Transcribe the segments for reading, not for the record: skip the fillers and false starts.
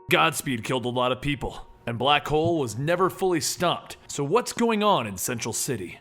Godspeed killed a lot of people, and Black Hole was never fully stopped. So what's going on in Central City?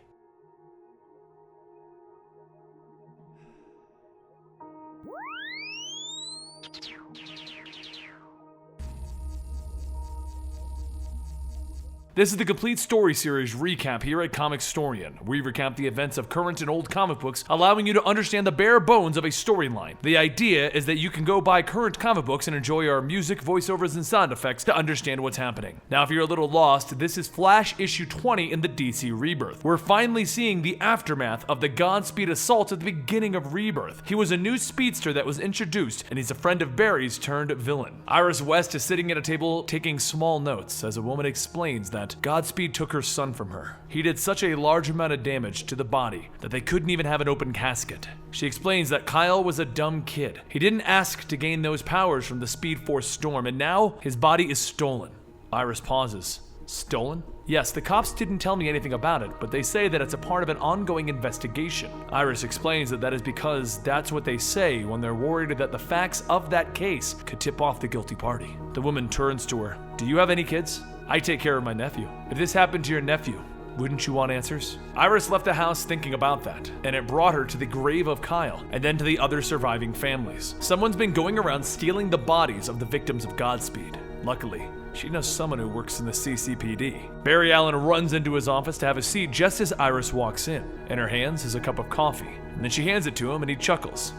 This is the complete story series recap here at Comicstorian. We recap the events of current and old comic books, allowing you to understand the bare bones of a storyline. The idea is that you can go buy current comic books and enjoy our music, voiceovers, and sound effects to understand what's happening. Now, if you're a little lost, this is Flash issue 20 in the DC Rebirth. We're finally seeing the aftermath of the Godspeed assault at the beginning of Rebirth. He was a new speedster that was introduced, and he's a friend of Barry's turned villain. Iris West is sitting at a table taking small notes as a woman explains that Godspeed took her son from her. He did such a large amount of damage to the body that they couldn't even have an open casket. She explains that Kyle was a dumb kid. He didn't ask to gain those powers from the Speed Force storm, and now his body is stolen. Iris pauses. Stolen? Yes, the cops didn't tell me anything about it, but they say that it's a part of an ongoing investigation. Iris explains that is because that's what they say when they're worried that the facts of that case could tip off the guilty party. The woman turns to her. Do you have any kids? I take care of my nephew. If this happened to your nephew, wouldn't you want answers? Iris left the house thinking about that, and it brought her to the grave of Kyle, and then to the other surviving families. Someone's been going around stealing the bodies of the victims of Godspeed. Luckily, she knows someone who works in the CCPD. Barry Allen runs into his office to have a seat just as Iris walks in. In her hands is a cup of coffee, and then she hands it to him and he chuckles.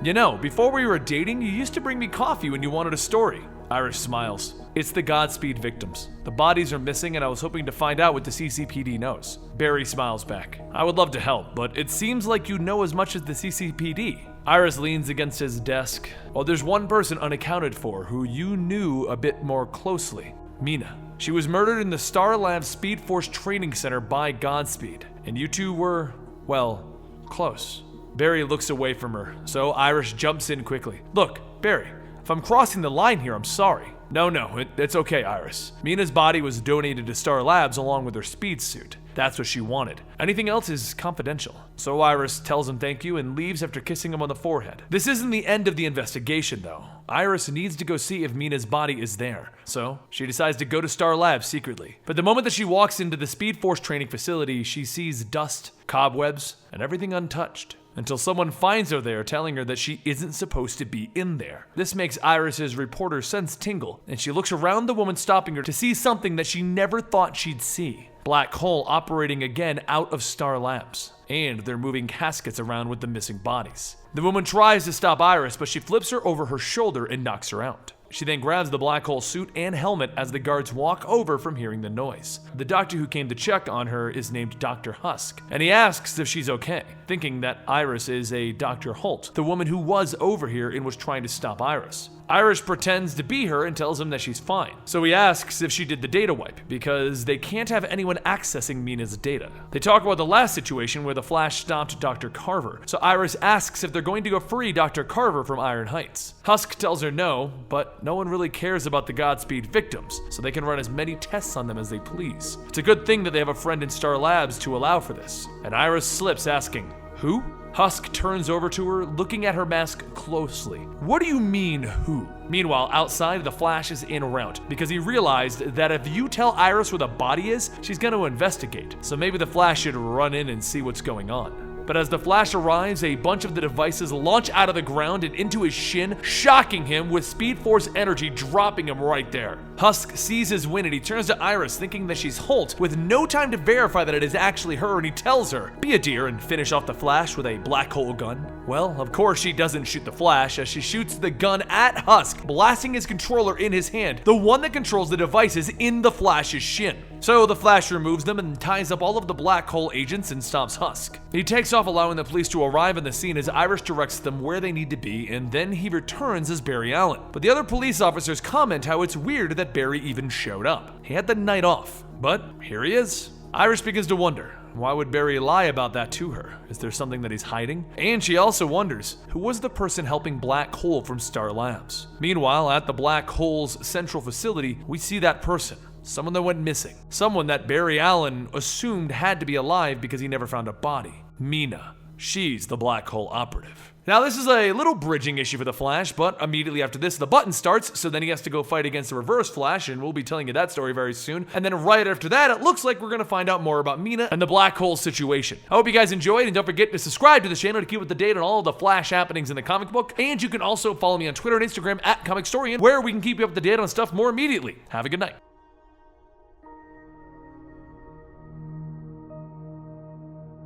You know, before we were dating, you used to bring me coffee when you wanted a story. Iris smiles. It's the Godspeed victims. The bodies are missing, and I was hoping to find out what the CCPD knows. Barry smiles back. I would love to help, but it seems like you know as much as the CCPD. Iris leans against his desk. Well, there's one person unaccounted for who you knew a bit more closely. Mina. She was murdered in the Star Labs Speed Force Training Center by Godspeed, and you two were, well, close. Barry looks away from her, so Iris jumps in quickly. Look, Barry, if I'm crossing the line here, I'm sorry. No, it's okay, Iris. Mina's body was donated to Star Labs along with her speed suit. That's what she wanted. Anything else is confidential. So Iris tells him thank you and leaves after kissing him on the forehead. This isn't the end of the investigation, though. Iris needs to go see if Mina's body is there. So she decides to go to Star Labs secretly. But the moment that she walks into the Speed Force training facility, she sees dust, cobwebs, and everything untouched. Until someone finds her there, telling her that she isn't supposed to be in there. This makes Iris's reporter sense tingle, and she looks around the woman stopping her to see something that she never thought she'd see. Black Hole operating again out of Star Labs, and they're moving caskets around with the missing bodies. The woman tries to stop Iris, but she flips her over her shoulder and knocks her out. She then grabs the Black Hole suit and helmet as the guards walk over from hearing the noise. The doctor who came to check on her is named Dr. Husk, and he asks if she's okay, thinking that Iris is a Dr. Holt, the woman who was over here and was trying to stop Iris. Iris pretends to be her and tells him that she's fine. So he asks if she did the data wipe, because they can't have anyone accessing Mina's data. They talk about the last situation where the Flash stopped Dr. Carver, so Iris asks if they're going to go free Dr. Carver from Iron Heights. Husk tells her no, but no one really cares about the Godspeed victims, so they can run as many tests on them as they please. It's a good thing that they have a friend in Star Labs to allow for this. And Iris slips, asking, who? Husk turns over to her, looking at her mask closely. What do you mean, who? Meanwhile, outside, the Flash is en route, because he realized that if you tell Iris where the body is, she's going to investigate. So maybe the Flash should run in and see what's going on. But as the Flash arrives, a bunch of the devices launch out of the ground and into his shin, shocking him with Speed Force energy, dropping him right there. Husk sees his win and he turns to Iris, thinking that she's Holt, with no time to verify that it is actually her, and he tells her, be a dear and finish off the Flash with a black hole gun. Well, of course she doesn't shoot the Flash, as she shoots the gun at Husk, blasting his controller in his hand, the one that controls the devices in the Flash's shin. So the Flash removes them and ties up all of the black hole agents and stops Husk. He takes off, allowing the police to arrive on the scene as Iris directs them where they need to be, and then he returns as Barry Allen. But the other police officers comment how it's weird that Barry even showed up. He had the night off, but here he is. Iris begins to wonder, why would Barry lie about that to her? Is there something that he's hiding? And she also wonders, who was the person helping Black Hole from Star Labs? Meanwhile, at the Black Hole's central facility, we see that person. Someone that went missing. Someone that Barry Allen assumed had to be alive because he never found a body. Mina. She's the black hole operative. Now, this is a little bridging issue for the Flash, but immediately after this, the button starts, so then he has to go fight against the Reverse Flash, and we'll be telling you that story very soon. And then right after that, it looks like we're going to find out more about Mina and the black hole situation. I hope you guys enjoyed, and don't forget to subscribe to the channel to keep up to date on all of the Flash happenings in the comic book. And you can also follow me on Twitter and Instagram at Comicstorian, where we can keep you up to date on stuff more immediately. Have a good night.